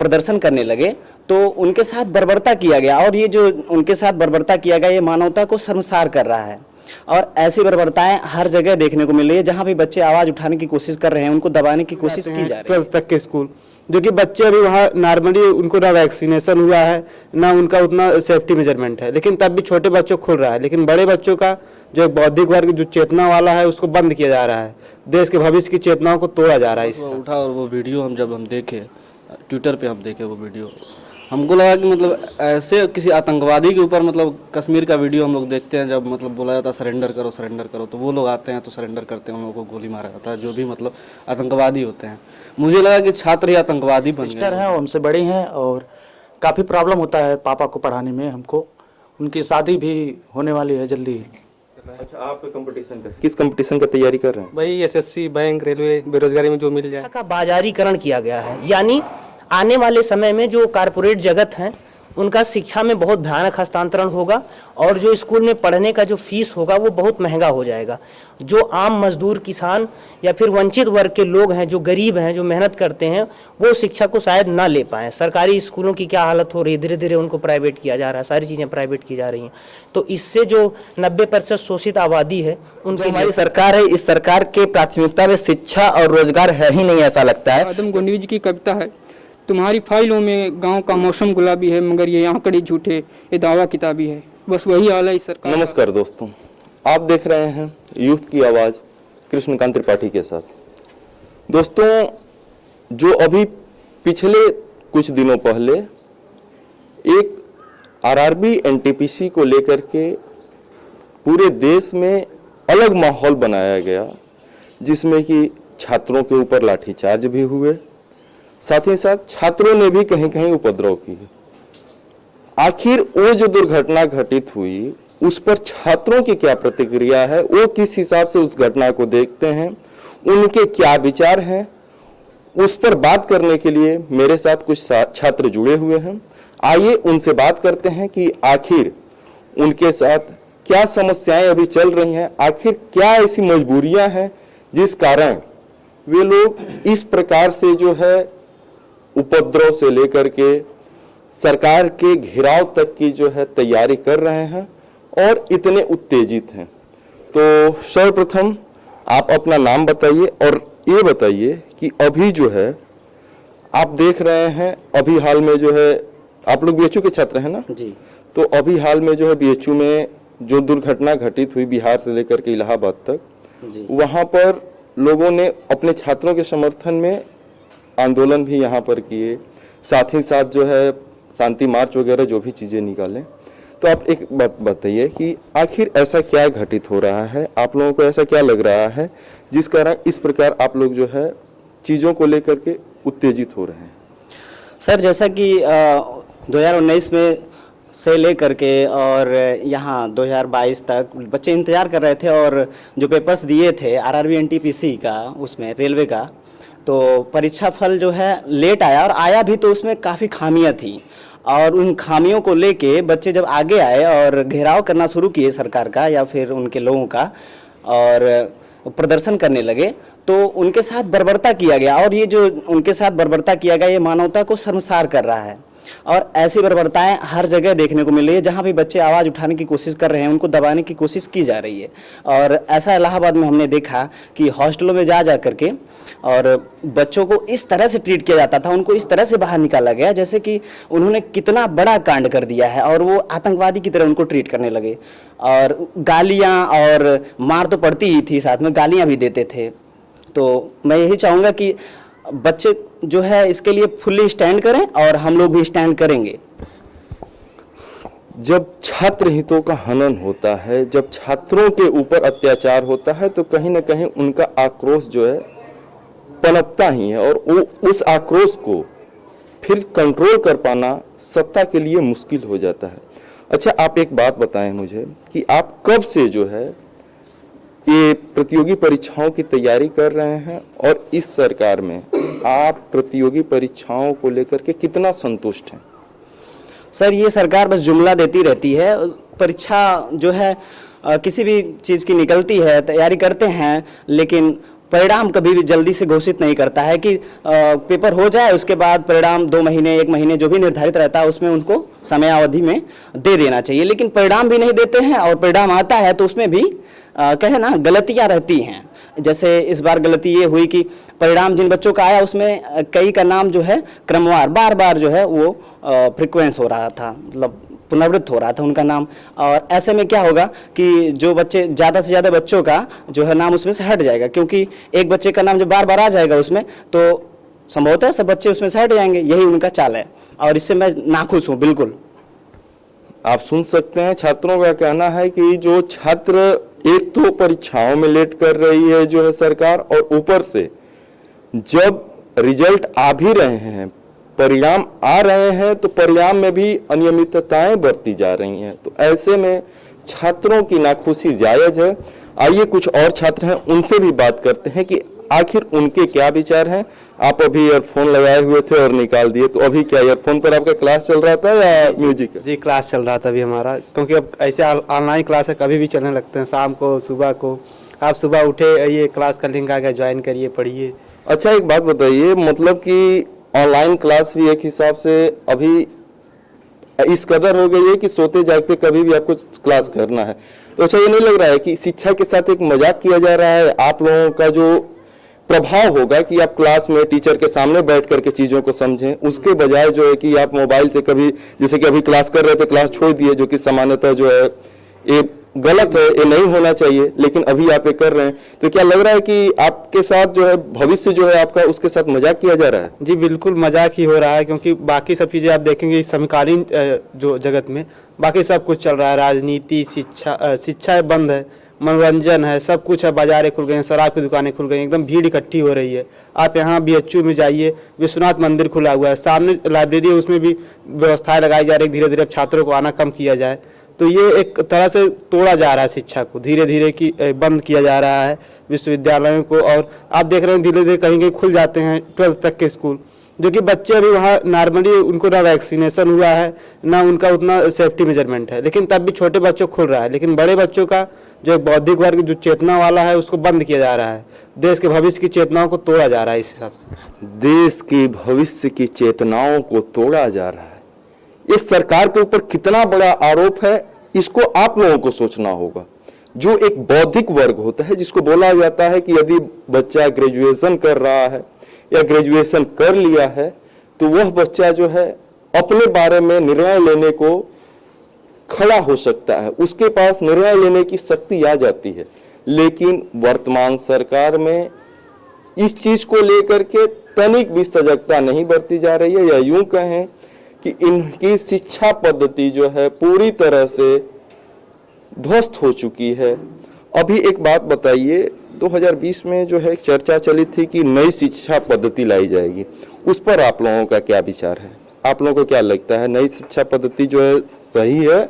प्रदर्शन करने लगे तो उनके साथ बर्बरता किया गया, और ये जो उनके साथ बर्बरता किया गया ये मानवता को शर्मसार कर रहा है। और ऐसी बर्बरताएं हर जगह देखने को मिल रही है। जहां भी बच्चे आवाज उठाने की कोशिश कर रहे हैं उनको दबाने की कोशिश की जा रही है। 12th तक के स्कूल जो कि बच्चे अभी वहाँ नॉर्मली उनको ना वैक्सीनेशन हुआ है ना उनका उतना सेफ्टी मेजरमेंट है, लेकिन तब भी छोटे बच्चों को खुल रहा है। लेकिन बड़े बच्चों का जो बौद्धिक वर्ग जो चेतना वाला है उसको बंद किया जा रहा है, देश के भविष्य की चेतनाओं को तोड़ा जा रहा है। वो उठा और वो वीडियो जब हम देखे ट्विटर पे, हम देखे वो वीडियो, हमको लगा कि मतलब ऐसे किसी आतंकवादी के ऊपर, मतलब कश्मीर का वीडियो हम लोग देखते हैं जब मतलब बोला जाता है सरेंडर करो, तो वो लोग आते हैं तो सरेंडर करते हैं, उन लोगों को गोली मारा जाता है जो भी मतलब आतंकवादी होते हैं। मुझे लगा कि छात्र ही आतंकवादी बन गए हैं, वो हमसे बड़े हैं और काफ़ी प्रॉब्लम होता है पापा को पढ़ाने में। हमको उनकी शादी भी होने वाली है जल्दी ही। अच्छा, आप किस कंपटीशन का तैयारी कर रहे हैं? वही एसएससी, बैंक, रेलवे, बेरोजगारी में जो मिल जाए। का बाजारीकरण किया गया है, यानी आने वाले समय में जो कारपोरेट जगत है उनका शिक्षा में बहुत भयानक हस्तांतरण होगा, और जो स्कूल में पढ़ने का जो फीस होगा वो बहुत महंगा हो जाएगा। जो आम मजदूर, किसान या फिर वंचित वर्ग के लोग हैं, जो गरीब हैं, जो मेहनत करते हैं, वो शिक्षा को शायद ना ले पाएँ। सरकारी स्कूलों की क्या हालत हो रही है, धीरे धीरे उनको प्राइवेट किया जा रहा है, सारी चीज़ें प्राइवेट की जा रही हैं। तो इससे जो 90% शोषित आबादी है उनकी, हमारी सरकार है, इस सरकार के प्राथमिकता में शिक्षा और रोजगार है ही नहीं, ऐसा लगता है। आदम गोंडवी जी की कविता है, तुम्हारी फाइलों में गांव का मौसम गुलाबी है मगर ये आंकड़े झूठे, ये दावा किताबी है। बस वही हाल है इस सरकार। नमस्कार दोस्तों, आप देख रहे हैं यूथ की आवाज कृष्णकांत त्रिपाठी के साथ। दोस्तों, जो अभी पिछले कुछ दिनों पहले एक आरआरबी एनटीपीसी को लेकर के पूरे देश में अलग माहौल बनाया गया, जिसमें कि छात्रों के ऊपर लाठीचार्ज भी हुए, साथ ही साथ छात्रों ने भी कहीं कहीं उपद्रव की। आखिर वो जो दुर्घटना घटित हुई उस पर छात्रों की क्या प्रतिक्रिया है, वो किस हिसाब से उस घटना को देखते हैं, उनके क्या विचार हैं, उस पर बात करने के लिए मेरे साथ कुछ छात्र जुड़े हुए हैं। आइए उनसे बात करते हैं कि आखिर उनके साथ क्या समस्याएं अभी चल रही हैं, आखिर क्या ऐसी मजबूरियां हैं जिस कारण वे लोग इस प्रकार से जो है उपद्रव से लेकर के सरकार के घेराव तक की जो है तैयारी कर रहे हैं और इतने उत्तेजित हैं। तो सर्वप्रथम आप अपना नाम बताइए और ये बताइए कि अभी जो है आप देख रहे हैं, अभी हाल में जो है आप लोग बीएचयू के छात्र हैं ना जी, तो अभी हाल में जो है बीएचयू में जो दुर्घटना घटित हुई बिहार से लेकर के इलाहाबाद तक, वहां पर लोगों ने अपने छात्रों के समर्थन में आंदोलन भी यहाँ पर किए, साथ ही साथ जो है शांति मार्च वगैरह जो भी चीजें निकालें। तो आप एक बात बताइए कि आखिर ऐसा क्या घटित हो रहा है, आप लोगों को ऐसा क्या लग रहा है जिस कारण इस प्रकार आप लोग जो है चीजों को लेकर के उत्तेजित हो रहे हैं? सर, जैसा कि 2019 में से लेकर के और यहाँ 2022 तक बच्चे इंतजार कर रहे थे, और जो पेपर्स दिए थे आरआरबी एनटीपीसी का, उसमें रेलवे का, तो परीक्षा फल जो है लेट आया, और आया भी तो उसमें काफ़ी खामियां थी। और उन खामियों को लेके बच्चे जब आगे आए और घेराव करना शुरू किए सरकार का या फिर उनके लोगों का, और प्रदर्शन करने लगे, तो उनके साथ बर्बरता किया गया, और ये जो उनके साथ बर्बरता किया गया ये मानवता को शर्मसार कर रहा है। और ऐसी बर्बरताएं हर जगह देखने को मिल रही है। जहां भी बच्चे आवाज़ उठाने की कोशिश कर रहे हैं उनको दबाने की कोशिश की जा रही है। और ऐसा इलाहाबाद में हमने देखा कि हॉस्टलों में जा करके और बच्चों को इस तरह से ट्रीट किया जाता था, उनको इस तरह से बाहर निकाला गया जैसे कि उन्होंने कितना बड़ा कांड कर दिया है, और वो आतंकवादी की तरह उनको ट्रीट करने लगे। और गालियाँ और मार तो पड़ती ही थी, साथ में गालियाँ भी देते थे। तो मैं यही चाहूँगा कि बच्चे जो है इसके लिए फुल्ली स्टैंड करें, और हम लोग भी स्टैंड करेंगे। जब छात्र हितों का हनन होता है, जब छात्रों के ऊपर अत्याचार होता है, तो कहीं ना कहीं उनका आक्रोश जो है पनपता ही है, और वो उस आक्रोश को फिर कंट्रोल कर पाना सत्ता के लिए मुश्किल हो जाता है। अच्छा, आप एक बात बताएं मुझे कि आप कब से जो है ये प्रतियोगी परीक्षाओं की तैयारी कर रहे हैं, और इस सरकार में आप प्रतियोगी परीक्षाओं को लेकर के कितना संतुष्ट हैं? सर, ये सरकार बस जुमला देती रहती है। परीक्षा जो है किसी भी चीज़ की निकलती है, तैयारी करते हैं, लेकिन परिणाम कभी भी जल्दी से घोषित नहीं करता है कि पेपर हो जाए उसके बाद परिणाम 2 महीने 1 महीने जो भी निर्धारित रहता है उसमें उनको समयावधि में दे देना चाहिए, लेकिन परिणाम भी नहीं देते हैं और परिणाम आता है तो उसमें भी कहे ना गलतियां रहती हैं। जैसे इस बार गलती ये हुई कि परिणाम जिन बच्चों का आया उसमें कई का नाम जो है क्रमवार बार बार जो है वो फ्रिक्वेंस हो रहा था, मतलब पुनरावृत्त हो रहा था उनका नाम। और ऐसे में क्या होगा कि जो बच्चे ज़्यादा से ज़्यादा बच्चों का जो है नाम उसमें से हट जाएगा, क्योंकि एक बच्चे का नाम जब बार बार आ जाएगा उसमें तो संभवतः सब बच्चे उसमें से हट जाएंगे। यही उनका चाल है और इससे मैं नाखुश हूँ बिल्कुल। आप सुन सकते हैं छात्रों का कहना है कि जो छात्र एक तो परीक्षाओं में लेट कर रही है जो है सरकार, और ऊपर से जब रिजल्ट आ भी रहे हैं, परिणाम आ रहे हैं, तो परिणाम में भी अनियमितताएं बरती जा रही हैं। तो ऐसे में छात्रों की नाखुशी जायज है। आइए कुछ और छात्र हैं उनसे भी बात करते हैं कि आखिर उनके क्या विचार हैं। आप अभी ईयरफोन लगाए हुए थे और निकाल दिए, तो अभी क्या ईयरफोन पर आपका क्लास चल रहा था या म्यूजिक? जी क्लास चल रहा था अभी हमारा, क्योंकि अब ऐसे ऑनलाइन क्लास है कभी भी चलने लगते हैं, शाम को सुबह को। आप सुबह उठे ये क्लास का लिंक आ गया, ज्वाइन करिए पढ़िए। अच्छा एक बात बताइए, मतलब कि ऑनलाइन क्लास भी एक हिसाब से अभी इस कदर हो गई है कि सोते जागते कभी भी आपको क्लास करना है। तो अच्छा ये नहीं लग रहा है कि शिक्षा के साथ एक मजाक किया जा रहा है? आप लोगों का जो प्रभाव होगा कि आप क्लास में टीचर के सामने बैठ करके चीजों को समझें, उसके बजाय जो है कि आप मोबाइल से कभी, जैसे कि अभी क्लास कर रहे थे क्लास छोड़ दिए, जो कि सामान्यतः जो है ये गलत है, ये नहीं होना चाहिए, लेकिन अभी आप ये कर रहे हैं। तो क्या लग रहा है कि आपके साथ जो है भविष्य जो है आपका, उसके साथ मजाक किया जा रहा है? जी बिल्कुल मजाक ही हो रहा है, क्योंकि बाकी सब चीज़ें आप देखेंगे इस समकालीन जो जगत में बाकी सब कुछ चल रहा है। राजनीति, शिक्षा बंद है, मनोरंजन है, सब कुछ है। बाजारें खुल गए हैं, शराब की दुकानें खुल गई हैं, एकदम भीड़ इकट्ठी हो रही है। आप यहाँ BHU में जाइए, विश्वनाथ मंदिर खुला हुआ है, सामने लाइब्रेरी है, उसमें भी व्यवस्थाएं लगाई जा रही है। धीरे धीरे छात्रों को आना कम किया जाए, तो ये एक तरह से तोड़ा जा रहा है शिक्षा को, धीरे धीरे की बंद किया जा रहा है विश्वविद्यालयों को। और आप देख रहे हैं धीरे धीरे कहीं कहीं खुल जाते हैं 12th तक के स्कूल, जो कि बच्चे अभी वहाँ नॉर्मली उनको ना वैक्सीनेशन हुआ है ना उनका उतना सेफ्टी मेजरमेंट है, लेकिन तब भी छोटे बच्चों खुल रहा है। लेकिन बड़े बच्चों का जो बौद्धिक वर्ग जो चेतना वाला है उसको बंद किया जा रहा है। देश के भविष्य की चेतनाओं को तोड़ा जा रहा है। इस हिसाब से देश की भविष्य की चेतनाओं को तोड़ा जा रहा है। इस सरकार के ऊपर कितना बड़ा आरोप है, इसको आप लोगों को सोचना होगा। जो एक बौद्धिक वर्ग होता है, जिसको बोला जाता है कि यदि बच्चा ग्रेजुएशन कर रहा है या ग्रेजुएशन कर लिया है, तो वह बच्चा जो है अपने बारे में निर्णय लेने को खड़ा हो सकता है, उसके पास निर्णय लेने की शक्ति आ जाती है। लेकिन वर्तमान सरकार में इस चीज को लेकर के तनिक भी सजगता नहीं बरती जा रही है, या यूं कहें कि इनकी शिक्षा पद्धति जो है पूरी तरह से ध्वस्त हो चुकी है। अभी एक बात बताइए, 2020 में जो है चर्चा चली थी कि नई शिक्षा पद्धति लाई जाएगी, उस पर आप लोगों का क्या विचार है? आप लोगों को क्या लगता है, नई शिक्षा पद्धति जो है सही है?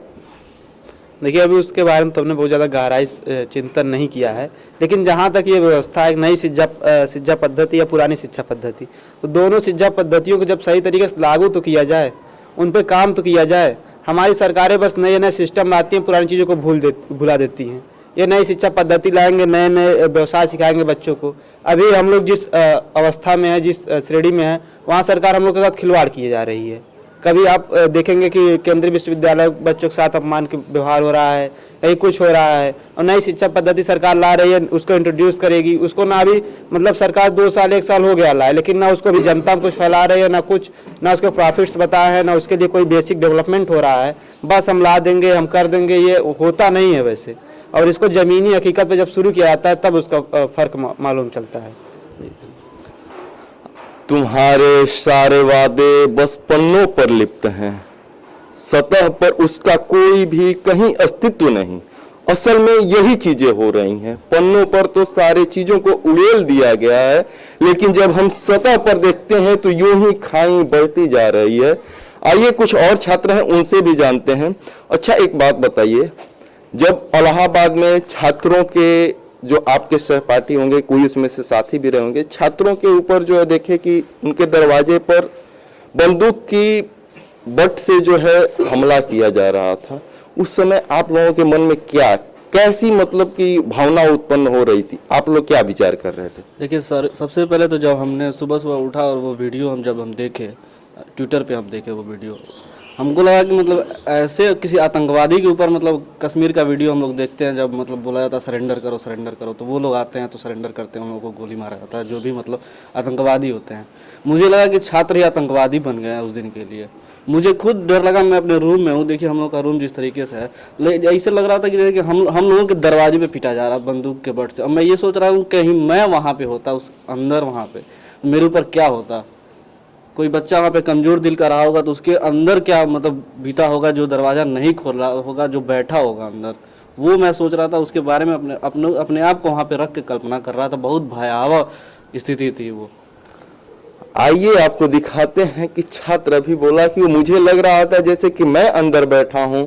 देखिए अभी उसके बारे में तो हमने बहुत ज़्यादा गहराई चिंतन नहीं किया है, लेकिन जहाँ तक ये व्यवस्था है नई शिक्षा पद्धति या पुरानी शिक्षा पद्धति, तो दोनों शिक्षा पद्धतियों को जब सही तरीके से लागू तो किया जाए, उन पे काम तो किया जाए। हमारी सरकारें बस नए नए सिस्टम लाती हैं, पुरानी चीज़ों को भुला देती हैं। ये नई शिक्षा पद्धति लाएंगे, नए नए व्यवसाय सिखाएंगे बच्चों को। अभी हम लोग जिस अवस्था में है, जिस श्रेणी में है, वहाँ सरकार हम लोग के साथ खिलवाड़ किए जा रही है। कभी आप देखेंगे कि केंद्रीय विश्वविद्यालय बच्चों के साथ अपमान के व्यवहार हो रहा है, कहीं कुछ हो रहा है। और नई शिक्षा पद्धति सरकार ला रही है, उसको इंट्रोड्यूस करेगी, उसको ना अभी मतलब सरकार 2 साल 1 साल हो गया लाए, लेकिन ना उसको भी जनता में कुछ फैला रही है, ना कुछ, ना उसके प्रॉफिट्स बताए हैं, ना उसके लिए कोई बेसिक डेवलपमेंट हो रहा है। बस हम ला देंगे, हम कर देंगे, ये होता नहीं है वैसे। और इसको जमीनी हकीकत पे जब शुरू किया जाता है तब उसका फर्क मालूम चलता है। तुम्हारे सारे वादे बस पन्नों पर लिप्त हैं, सतह पर उसका कोई भी कहीं अस्तित्व नहीं। असल में यही चीजें हो रही हैं। पन्नों पर तो सारी चीजों को उड़ेल दिया गया है, लेकिन जब हम सतह पर देखते हैं तो यूं ही खाई बढ़ती जा रही है। आइए कुछ और छात्र हैं, उनसे भी जानते हैं। अच्छा एक बात बताइए, जब इलाहाबाद में छात्रों के जो आपके सहपाठी होंगे, कोई उसमें से साथी भी रहे होंगे, छात्रों के ऊपर जो है देखे कि उनके दरवाजे पर बंदूक की बट से जो है हमला किया जा रहा था, उस समय आप लोगों के मन में क्या कैसी मतलब कि भावना उत्पन्न हो रही थी, आप लोग क्या विचार कर रहे थे? देखिए सर, सबसे पहले तो जब हमने सुबह सुबह उठा और वो वीडियो जब हम देखे, ट्विटर पे हम देखे वो वीडियो, हमको लगा कि मतलब ऐसे किसी आतंकवादी के ऊपर, मतलब कश्मीर का वीडियो हम लोग देखते हैं जब मतलब बोला जाता है सरेंडर करो, तो वो लोग आते हैं तो सरेंडर करते हैं, उन लोगों को गोली मारा जाता है, जो भी मतलब आतंकवादी होते हैं। मुझे लगा कि छात्र ही आतंकवादी बन गए हैं उस दिन के लिए। मुझे खुद डर लगा, मैं अपने रूम में हूँ, देखिए हम लोग का रूम जिस तरीके से है, ऐसे लग रहा था कि हम लोगों के दरवाजे पे पीटा जा रहा बंदूक के बट से। अब मैं ये सोच रहा हूँ कहीं मैं वहाँ पे होता, उस अंदर वहाँ पे मेरे ऊपर क्या होता। कोई बच्चा वहाँ पे कमजोर दिल का रहा होगा तो उसके अंदर क्या मतलब बीता होगा, जो दरवाज़ा नहीं खोल रहा होगा, जो बैठा होगा अंदर, वो मैं सोच रहा था। उसके बारे में अपने आप को वहाँ पे रख के कल्पना कर रहा था। बहुत भयावह स्थिति थी वो। आइए आपको दिखाते हैं कि छात्र अभी बोला कि मुझे लग रहा था जैसे कि मैं अंदर बैठा हूं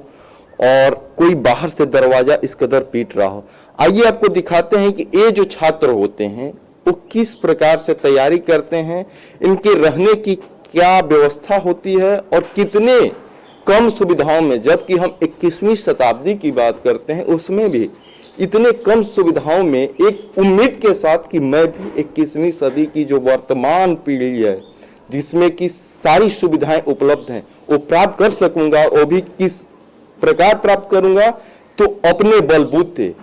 और कोई बाहर से दरवाजा इस कदर पीट रहा हो। आइए आपको दिखाते हैं कि ये जो छात्र होते हैं वो किस प्रकार से तैयारी करते हैं, इनके रहने की क्या व्यवस्था होती है और कितने कम सुविधाओं में, जबकि हम 21वीं शताब्दी की बात करते हैं उसमें भी इतने कम सुविधाओं में एक उम्मीद के साथ कि मैं भी 21वीं सदी की जो वर्तमान पीढ़ी है जिसमें कि सारी सुविधाएं उपलब्ध हैं वो प्राप्त कर सकूंगा। वो भी किस प्रकार प्राप्त करूंगा, तो अपने बलबूते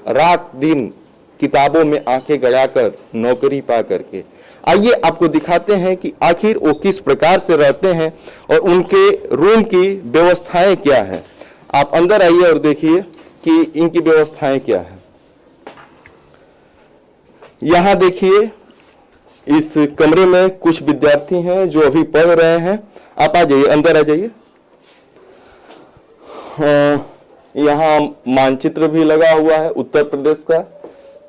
रात दिन किताबों में आंखें गड़ाकर नौकरी पा करके। आइए आपको दिखाते हैं कि आखिर वो किस प्रकार से रहते हैं और उनके रूम की व्यवस्थाएं क्या है। आप अंदर आइए और देखिए कि इनकी व्यवस्थाएं क्या है। यहां देखिए इस कमरे में कुछ विद्यार्थी हैं जो अभी पढ़ रहे हैं। आप आ जाइए, अंदर आ जाइए। यहाँ मानचित्र भी लगा हुआ है उत्तर प्रदेश का,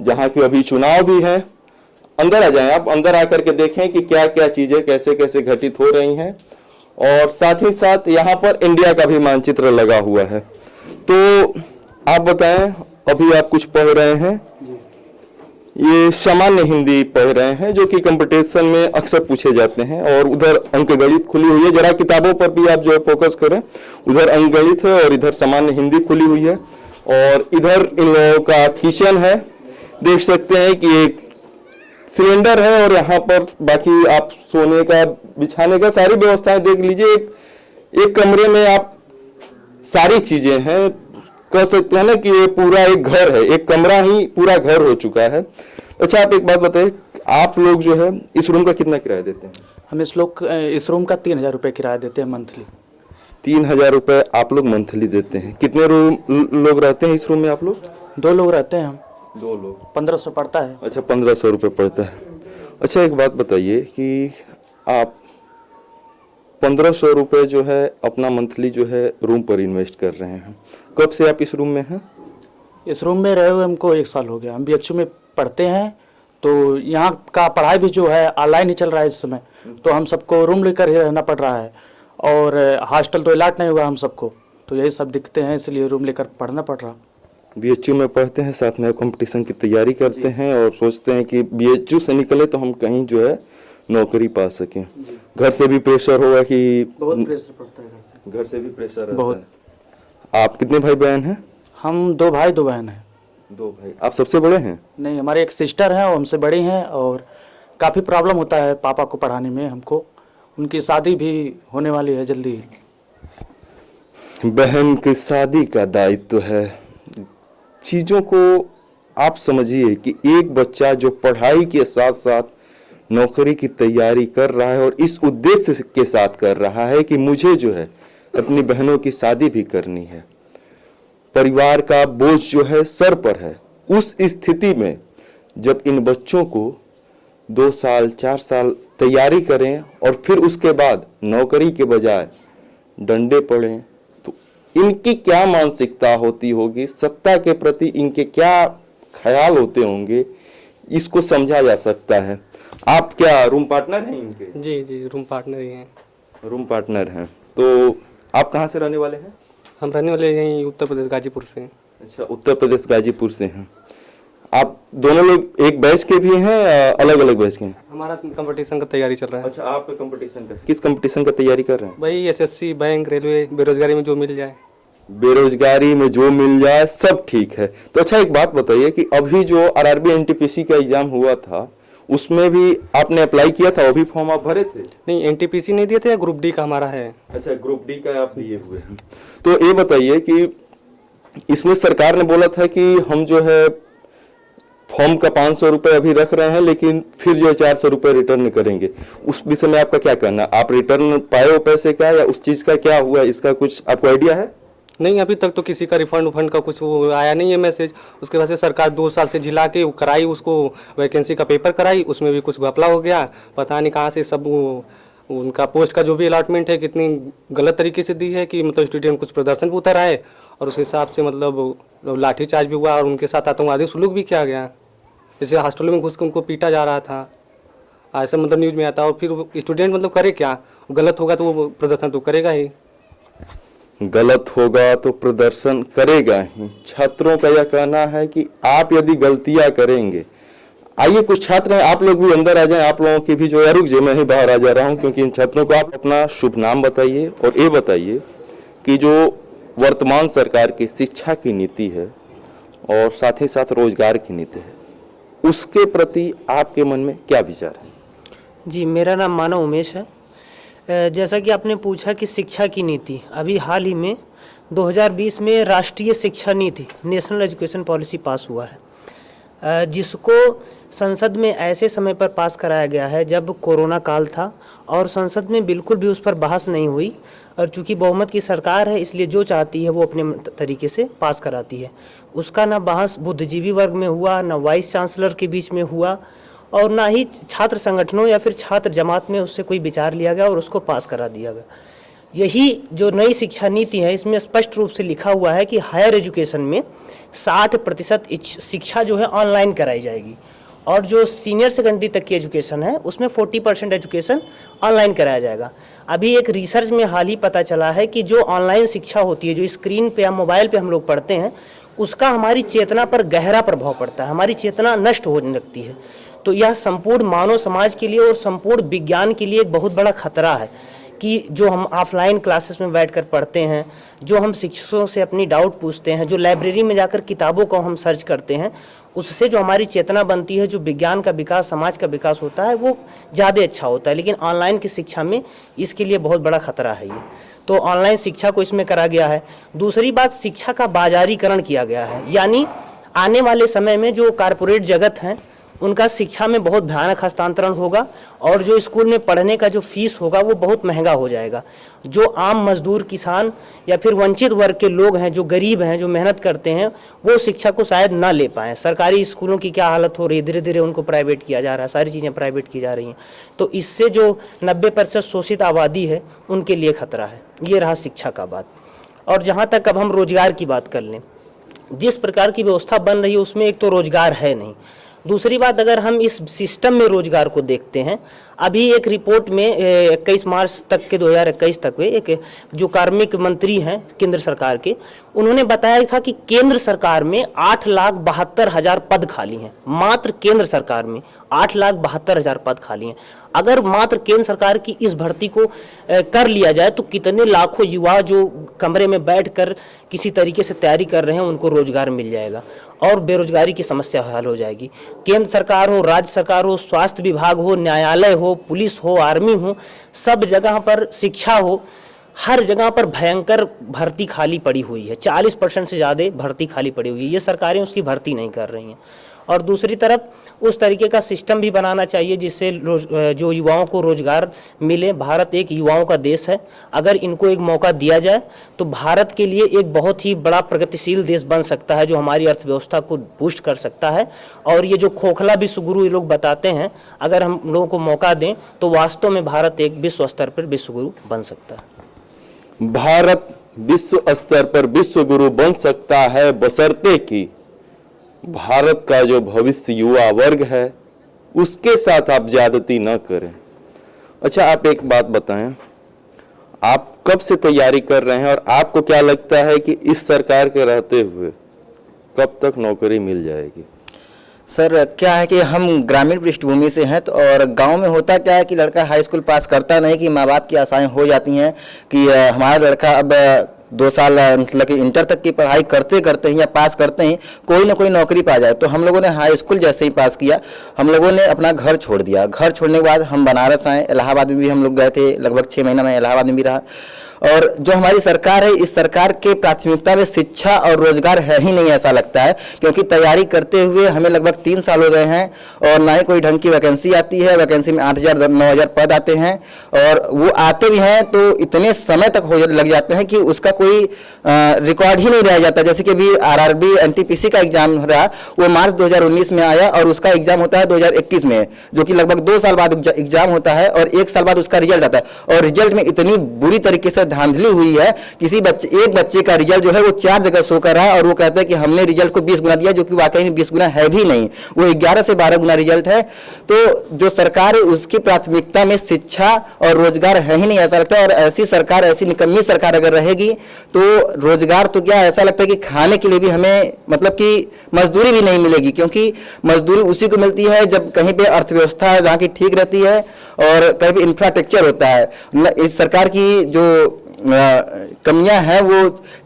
जहां की अभी चुनाव भी है। अंदर आ जाएं, आप अंदर आकर के देखें कि क्या क्या चीजें कैसे कैसे घटित हो रही हैं। और साथ ही साथ यहाँ पर इंडिया का भी मानचित्र लगा हुआ है। तो आप बताएं, अभी आप कुछ पढ़ रहे हैं, ये सामान्य हिंदी पढ़ रहे हैं जो कि कंपटीशन में अक्सर पूछे जाते हैं। और उधर अंकगणित खुली हुई है, जरा किताबों पर भी आप जो है फोकस करें। उधर अंकगणित है और इधर सामान्य हिंदी खुली हुई है। और इधर इन लोगों का किचन है, देख सकते हैं कि एक सिलेंडर है और यहाँ पर बाकी आप सोने का बिछाने का सारी व्यवस्थाएं देख लीजिए। एक कमरे में आप सारी चीजें हैं, कह सकते हैं ना कि ये पूरा एक घर है, एक कमरा ही पूरा घर हो चुका है। अच्छा आप एक बात बताइए, आप लोग जो है इस रूम का कितना किराया देते हैं? हम इस रूम का 3,000 रुपये किराया देते हैं मंथली। 3,000 रुपए आप लोग मंथली देते हैं। कितने लोग रहते हैं इस रूम में आप लोग? 2 लोग रहते हैं हम। 2 लोग। 1500 पड़ता है। अच्छा 1500 रुपये पड़ता है। अच्छा एक बात बताइए कि आप 1500 रुपये जो है अपना मंथली जो है रूम पर इन्वेस्ट कर रहे हैं। कब से आप इस रूम में हैं? इस रूम में रहे हुए हमको 1 साल हो गया। हम BHU में पढ़ते हैं, तो यहाँ का पढ़ाई भी जो है ऑनलाइन ही चल रहा है इस समय, तो हम सबको रूम लेकर ही रहना पड़ रहा है। और हॉस्टल तो इलाट नहीं हुआ हम सबको, तो यही सब दिखते हैं, इसलिए रूम लेकर पढ़ना पड़ रहा। BHU में पढ़ते हैं, साथ में कंपटीशन की तैयारी करते हैं और सोचते हैं कि BHU से निकले तो हम कहीं जो है नौकरी पा सकें। घर से भी प्रेशर होगा कि बहुत प्रेशर पड़ता है घर से भी प्रेशर रहता बहुत। है। आप कितने भाई बहन हैं? हम 2 भाई 2 बहन हैं। 2 भाई। आप सबसे बड़े हैं? नहीं, हमारे एक सिस्टर हैं, वो हमसे बड़ी हैं और काफ़ी प्रॉब्लम होता है पापा को पढ़ाने में हमको। उनकी शादी भी होने वाली है जल्दी। बहन की शादी का दायित्व है। चीज़ों को आप समझिए कि एक बच्चा जो पढ़ाई के साथ साथ नौकरी की तैयारी कर रहा है और इस उद्देश्य के साथ कर रहा है कि मुझे जो है अपनी बहनों की शादी भी करनी है, परिवार का बोझ जो है सर पर है। उस स्थिति में जब इन बच्चों को 2 साल 4 साल तैयारी करें और फिर उसके बाद नौकरी के बजाय डंडे पड़ें, तो इनकी क्या मानसिकता होती होगी, सत्ता के प्रति इनके क्या ख्याल होते होंगे, इसको समझा जा सकता है। आप क्या रूम पार्टनर हैं इनके? जी रूम पार्टनर ही हैं। रूम पार्टनर हैं। तो आप कहाँ से रहने वाले हैं? हम रहने वाले यहीं उत्तर प्रदेश गाजीपुर से। अच्छा, उत्तर प्रदेश गाजीपुर से हैं। आप दोनों लोग एक बैच के भी हैं या अलग अलग बैच के हैं? हमारा कंपटीशन का तैयारी चल रहा है। अच्छा, आपका कंपटीशन का किस कंपटीशन का तैयारी कर रहे हैं? भाई SSC, बैंक, रेलवे, बेरोजगारी में जो मिल जाए। बेरोजगारी में जो मिल जाए सब ठीक है। तो अच्छा एक बात बताइए कि अभी जो आरआरबी एनटीपीसी का एग्जाम हुआ था उसमें भी आपने अप्लाई किया था, वो भी फॉर्म आप भरे थे? नहीं, एनटीपीसी नहीं दिए थे, या ग्रुप डी का हमारा है। अच्छा, ग्रुप डी का आप दिए हुए हैं। तो ये बताइए कि इसमें सरकार ने बोला था कि हम जो है फॉर्म का 500 रुपए अभी रख रहे हैं, लेकिन फिर जो है 400 रुपए रिटर्न करेंगे। उस विषय में आपका क्या कहना? आप रिटर्न पाए हो पैसे का, या उस चीज का क्या हुआ, इसका कुछ आपको आइडिया है? नहीं, अभी तक तो किसी का रिफंड उफंड का कुछ वो आया नहीं है मैसेज। उसके बाद से सरकार 2 साल से झिला के कराई, उसको वैकेंसी का पेपर कराई, उसमें भी कुछ घपला हो गया। पता नहीं कहाँ से सब उनका पोस्ट का जो भी अलॉटमेंट है कितनी गलत तरीके से दी है कि मतलब स्टूडेंट कुछ प्रदर्शन पे उतर आए, और उस हिसाब से मतलब लाठीचार्ज भी हुआ और उनके साथ आतंकवादी सुलूक भी किया गया। जैसे हॉस्टल में घुस के उनको पीटा जा रहा था, ऐसा मतलब न्यूज़ में आता। और फिर स्टूडेंट मतलब करे क्या? गलत होगा तो वो प्रदर्शन तो करेगा ही। गलत होगा तो प्रदर्शन करेगा ही। छात्रों का यह कहना है कि आप यदि गलतियां करेंगे, आइए कुछ छात्र हैं, आप लोग भी अंदर आ जाएं, आप लोगों की भी जो है, रुक जाइए, मैं ही बाहर आ जा रहा हूं, क्योंकि इन छात्रों को आप अपना शुभ नाम बताइए और ये बताइए कि जो वर्तमान सरकार की शिक्षा की नीति है और साथ ही साथ रोजगार की नीति है, उसके प्रति आपके मन में क्या विचार है? जी, मेरा नाम मानव उमेश है। जैसा कि आपने पूछा कि शिक्षा की नीति, अभी हाल ही में 2020 में राष्ट्रीय शिक्षा नीति नेशनल एजुकेशन पॉलिसी पास हुआ है, जिसको संसद में ऐसे समय पर पास कराया गया है जब कोरोना काल था और संसद में बिल्कुल भी उस पर बहस नहीं हुई। और चूंकि बहुमत की सरकार है, इसलिए जो चाहती है वो अपने तरीके से पास कराती है। उसका ना बहस बुद्धिजीवी वर्ग में हुआ, ना वाइस चांसलर के बीच में हुआ, और ना ही छात्र संगठनों या फिर छात्र जमात में उससे कोई विचार लिया गया और उसको पास करा दिया गया। यही जो नई शिक्षा नीति है, इसमें स्पष्ट रूप से लिखा हुआ है कि हायर एजुकेशन में 60% शिक्षा जो है ऑनलाइन कराई जाएगी, और जो सीनियर सेकेंडरी तक की एजुकेशन है उसमें 40% एजुकेशन ऑनलाइन कराया जाएगा। अभी एक रिसर्च में हाल ही पता चला है कि जो ऑनलाइन शिक्षा होती है, जो स्क्रीन पे या मोबाइल पे हम लोग पढ़ते हैं, उसका हमारी चेतना पर गहरा प्रभाव पड़ता है, हमारी चेतना नष्ट होने लगती है। तो यह संपूर्ण मानव समाज के लिए और संपूर्ण विज्ञान के लिए एक बहुत बड़ा खतरा है कि जो हम ऑफलाइन क्लासेस में बैठकर पढ़ते हैं, जो हम शिक्षकों से अपनी डाउट पूछते हैं, जो लाइब्रेरी में जाकर किताबों को हम सर्च करते हैं, उससे जो हमारी चेतना बनती है, जो विज्ञान का विकास, समाज का विकास होता है, वो ज़्यादा अच्छा होता है। लेकिन ऑनलाइन की शिक्षा में इसके लिए बहुत बड़ा खतरा है ये। तो ऑनलाइन शिक्षा को इसमें करा गया है। दूसरी बात, शिक्षा का बाजारीकरण किया गया है, यानी आने वाले समय में जो कारपोरेट जगत हैं उनका शिक्षा में बहुत भयानक हस्तांतरण होगा, और जो स्कूल में पढ़ने का जो फीस होगा वो बहुत महंगा हो जाएगा। जो आम मजदूर, किसान या फिर वंचित वर्ग के लोग हैं, जो गरीब हैं, जो मेहनत करते हैं, वो शिक्षा को शायद ना ले पाएँ। सरकारी स्कूलों की क्या हालत हो रही है, धीरे धीरे उनको प्राइवेट किया जा रहा है, सारी चीज़ें प्राइवेट की जा रही हैं। तो इससे जो 90% शोषित आबादी है उनके लिए खतरा है। ये रहा शिक्षा का बात। और जहाँ तक अब हम रोजगार की बात कर लें, जिस प्रकार की व्यवस्था बन रही है उसमें एक तो रोजगार है नहीं। दूसरी बात, अगर हम इस सिस्टम में रोजगार को देखते हैं, अभी एक रिपोर्ट में 21 मार्च तक के 2021 तक में एक जो कार्मिक मंत्री हैं केंद्र सरकार के, उन्होंने बताया था कि केंद्र सरकार में 8,72,000 पद खाली हैं। मात्र केंद्र सरकार में 8,72,000 पद खाली हैं। अगर मात्र केंद्र सरकार की इस भर्ती को कर लिया जाए तो कितने लाखों युवा जो कमरे में बैठकर किसी तरीके से तैयारी कर रहे हैं उनको रोजगार मिल जाएगा और बेरोजगारी की समस्या हल हो जाएगी। केंद्र सरकार हो, राज्य सरकार हो, स्वास्थ्य विभाग हो, न्यायालय हो, पुलिस हो, आर्मी हो, सब जगह पर, शिक्षा हो, हर जगह पर भयंकर भर्ती खाली पड़ी हुई है। 40% से ज़्यादा भर्ती खाली पड़ी हुई है। ये सरकारें उसकी भर्ती नहीं कर रही हैं। और दूसरी तरफ उस तरीके का सिस्टम भी बनाना चाहिए जिससे जो युवाओं को रोजगार मिले। भारत एक युवाओं का देश है। अगर इनको एक मौका दिया जाए तो भारत के लिए एक बहुत ही बड़ा प्रगतिशील देश बन सकता है, जो हमारी अर्थव्यवस्था को बूस्ट कर सकता है। और ये जो खोखला विश्वगुरु ये लोग बताते हैं, अगर हम लोगों को मौका दें तो वास्तव में भारत एक विश्व स्तर पर विश्वगुरु बन सकता है। भारत विश्व स्तर पर विश्वगुरु बन सकता है, बशर्ते कि भारत का जो भविष्य युवा वर्ग है उसके साथ आप ज्यादती न करें। अच्छा, आप एक बात बताएं, आप कब से तैयारी कर रहे हैं और आपको क्या लगता है कि इस सरकार के रहते हुए कब तक नौकरी मिल जाएगी? सर, क्या है कि हम ग्रामीण पृष्ठभूमि से हैं, तो और गांव में होता क्या है कि लड़का हाई स्कूल पास करता नहीं कि माँ बाप की आशाएं हो जाती हैं कि हमारा लड़का अब 2 साल मतलब कि इंटर तक की पढ़ाई करते करते ही या पास करते ही कोई ना कोई नौकरी पा जाए। तो हम लोगों ने हाई स्कूल जैसे ही पास किया, हम लोगों ने अपना घर छोड़ दिया। घर छोड़ने के बाद हम बनारस आए, इलाहाबाद में भी हम लोग गए थे, लगभग 6 महीना मैं इलाहाबाद में भी रहा। और जो हमारी सरकार है, इस सरकार के प्राथमिकता में शिक्षा और रोजगार है ही नहीं, ऐसा लगता है, क्योंकि तैयारी करते हुए हमें लगभग 3 साल हो गए हैं और ना ही कोई ढंग की वैकेंसी आती है। वैकेंसी में 8,000 9,000 पद आते हैं और वो आते भी हैं तो इतने समय तक हो लग जाते हैं कि उसका कोई रिकॉर्ड ही नहीं रह जाता। जैसे कि अभी आरआरबी एनटीपीसी का एग्जाम रहा, वो मार्च 2019 में आया और उसका एग्जाम होता है 2021 में, जो कि लगभग 2 साल बाद एग्जाम होता है और 1 साल बाद उसका रिजल्ट आता है। और रिजल्ट में इतनी बुरी तरीके से धांधली हुई है, किसी बच्चे एक बच्चे का रिजल्ट जो है वो 4 जगह शो कर रहा है और वो कहता है कि हमने रिजल्ट को 20 गुना दिया, जो कि वाकई में 20 गुना है भी नहीं, वो 11 से 12 गुना रिजल्ट है। तो जो सरकार है उसकी प्राथमिकता में शिक्षा और रोजगार है ही नहीं, ऐसा लगता है। और ऐसी सरकार, ऐसी निकम्मी सरकार अगर रहेगी तो रोजगार तो क्या, ऐसा लगता है कि खाने के लिए भी हमें मतलब कि मजदूरी भी नहीं मिलेगी, क्योंकि मजदूरी उसी को मिलती है जब कहीं पे अर्थव्यवस्था जहाँ की ठीक रहती है और कहीं भी इंफ्रास्ट्रक्चर होता है। इस सरकार की जो कमियां हैं वो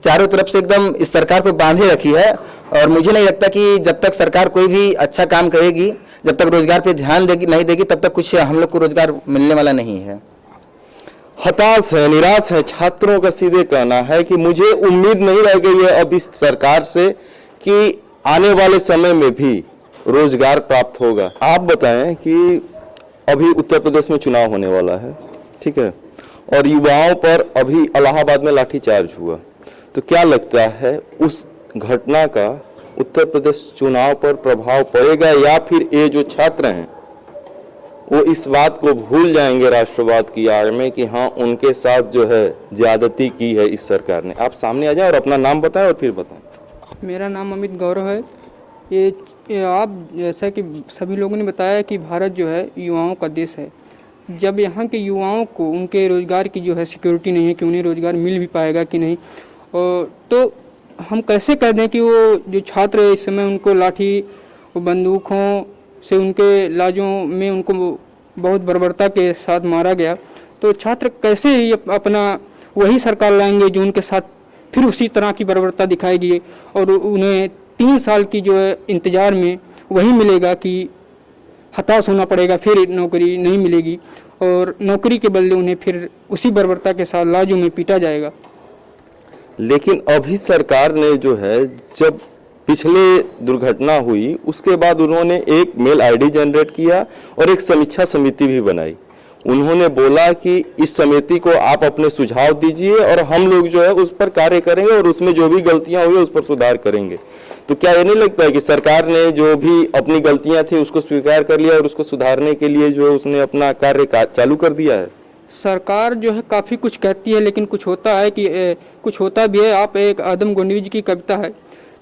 चारों तरफ से एकदम इस सरकार को बांधे रखी है। और मुझे नहीं लगता कि जब तक सरकार कोई भी अच्छा काम करेगी, जब तक रोजगार पे ध्यान नहीं देगी, तब तक कुछ हम लोग को रोजगार मिलने वाला नहीं है। हताश है, निराश है, छात्रों का सीधे कहना है कि मुझे उम्मीद नहीं रह गई है अब इस सरकार से कि आने वाले समय में भी रोजगार प्राप्त होगा। आप बताएं कि अभी उत्तर प्रदेश में चुनाव होने वाला है, ठीक है, और युवाओं पर अभी इलाहाबाद में लाठीचार्ज हुआ, तो क्या लगता है उस घटना का उत्तर प्रदेश चुनाव पर प्रभाव पड़ेगा, या फिर ये जो छात्र हैं वो इस बात को भूल जाएंगे राष्ट्रवाद की आड़ में कि हाँ उनके साथ जो है ज्यादती की है इस सरकार ने? आप सामने आ जाए और अपना नाम बताएं और फिर बताएं। मेरा नाम अमित गौरव है। ये आप जैसा कि सभी लोगों ने बताया कि भारत जो है युवाओं का देश है। जब यहाँ के युवाओं को उनके रोज़गार की जो है सिक्योरिटी नहीं है कि उन्हें रोज़गार मिल भी पाएगा कि नहीं, और तो हम कैसे कह दें कि वो जो छात्र इस समय उनको लाठी बंदूकों से उनके लाजों में उनको बहुत बर्बरता के साथ मारा गया, तो छात्र कैसे ही अपना वही सरकार लाएंगे जो उनके साथ फिर उसी तरह की बर्बरता दिखाएगी और उन्हें 3 साल की जो है इंतज़ार में वही मिलेगा कि हताश होना पड़ेगा, फिर नौकरी नहीं मिलेगी और नौकरी के बदले उन्हें फिर उसी बर्बरता के साथ लाजों में पीटा जाएगा। लेकिन अभी सरकार ने जो है, जब पिछले दुर्घटना हुई उसके बाद उन्होंने एक मेल आईडी जनरेट किया और एक समीक्षा समिति भी बनाई। उन्होंने बोला कि इस समिति को आप अपने सुझाव दीजिए और हम लोग जो है उस पर कार्य करेंगे और उसमें जो भी गलतियां हुई उस पर सुधार करेंगे। तो क्या ये नहीं लगता है कि सरकार ने जो भी अपनी गलतियां थी उसको स्वीकार कर लिया और उसको सुधारने के लिए जो है उसने अपना कार्य चालू कर दिया है? सरकार जो है काफ़ी कुछ कहती है लेकिन कुछ होता है कि कुछ होता भी है। आप एक आदम गोंडवी जी की कविता है,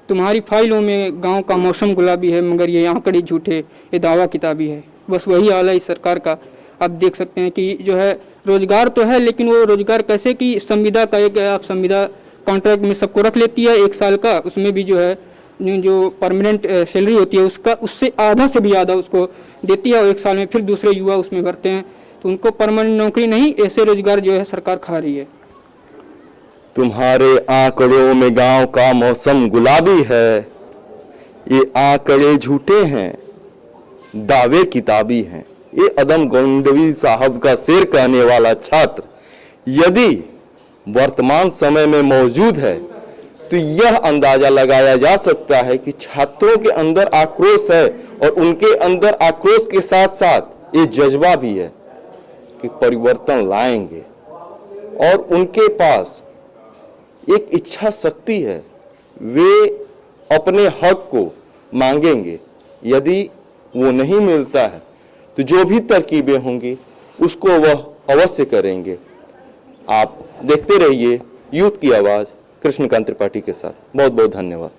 तुम्हारी फाइलों में गांव का मौसम गुलाबी है मगर ये आंकड़े झूठे, ये दावा किताबी है। बस वही हाल है इस सरकार का। आप देख सकते हैं कि जो है रोजगार तो है, लेकिन वो रोजगार कैसे कि संविदा का एक आप संविदा कॉन्ट्रैक्ट में सबको रख लेती है 1 साल का, उसमें भी जो है जो परमानेंट सैलरी होती है उसका उससे आधा से भी ज़्यादा उसको देती है और 1 साल में फिर दूसरे युवा उसमें भरते हैं, तो उनको परमानेंट नौकरी नहीं, ऐसे रोजगार जो है सरकार खा रही है। तुम्हारे आंकड़ों में गांव का मौसम गुलाबी है, ये आंकड़े झूठे हैं, दावे किताबी हैं। ये आदम गोंडवी साहब का शेर कहने वाला छात्र यदि वर्तमान समय में मौजूद है तो यह अंदाजा लगाया जा सकता है कि छात्रों के अंदर आक्रोश है और उनके अंदर आक्रोश के साथ साथ ये जज्बा भी है कि परिवर्तन लाएंगे और उनके पास एक इच्छा शक्ति है, वे अपने हक को मांगेंगे। यदि वो नहीं मिलता है तो जो भी तरकीबें होंगी उसको वह अवश्य करेंगे। आप देखते रहिए यूथ की आवाज़ कृष्णकांत त्रिपाठी के साथ। बहुत बहुत धन्यवाद।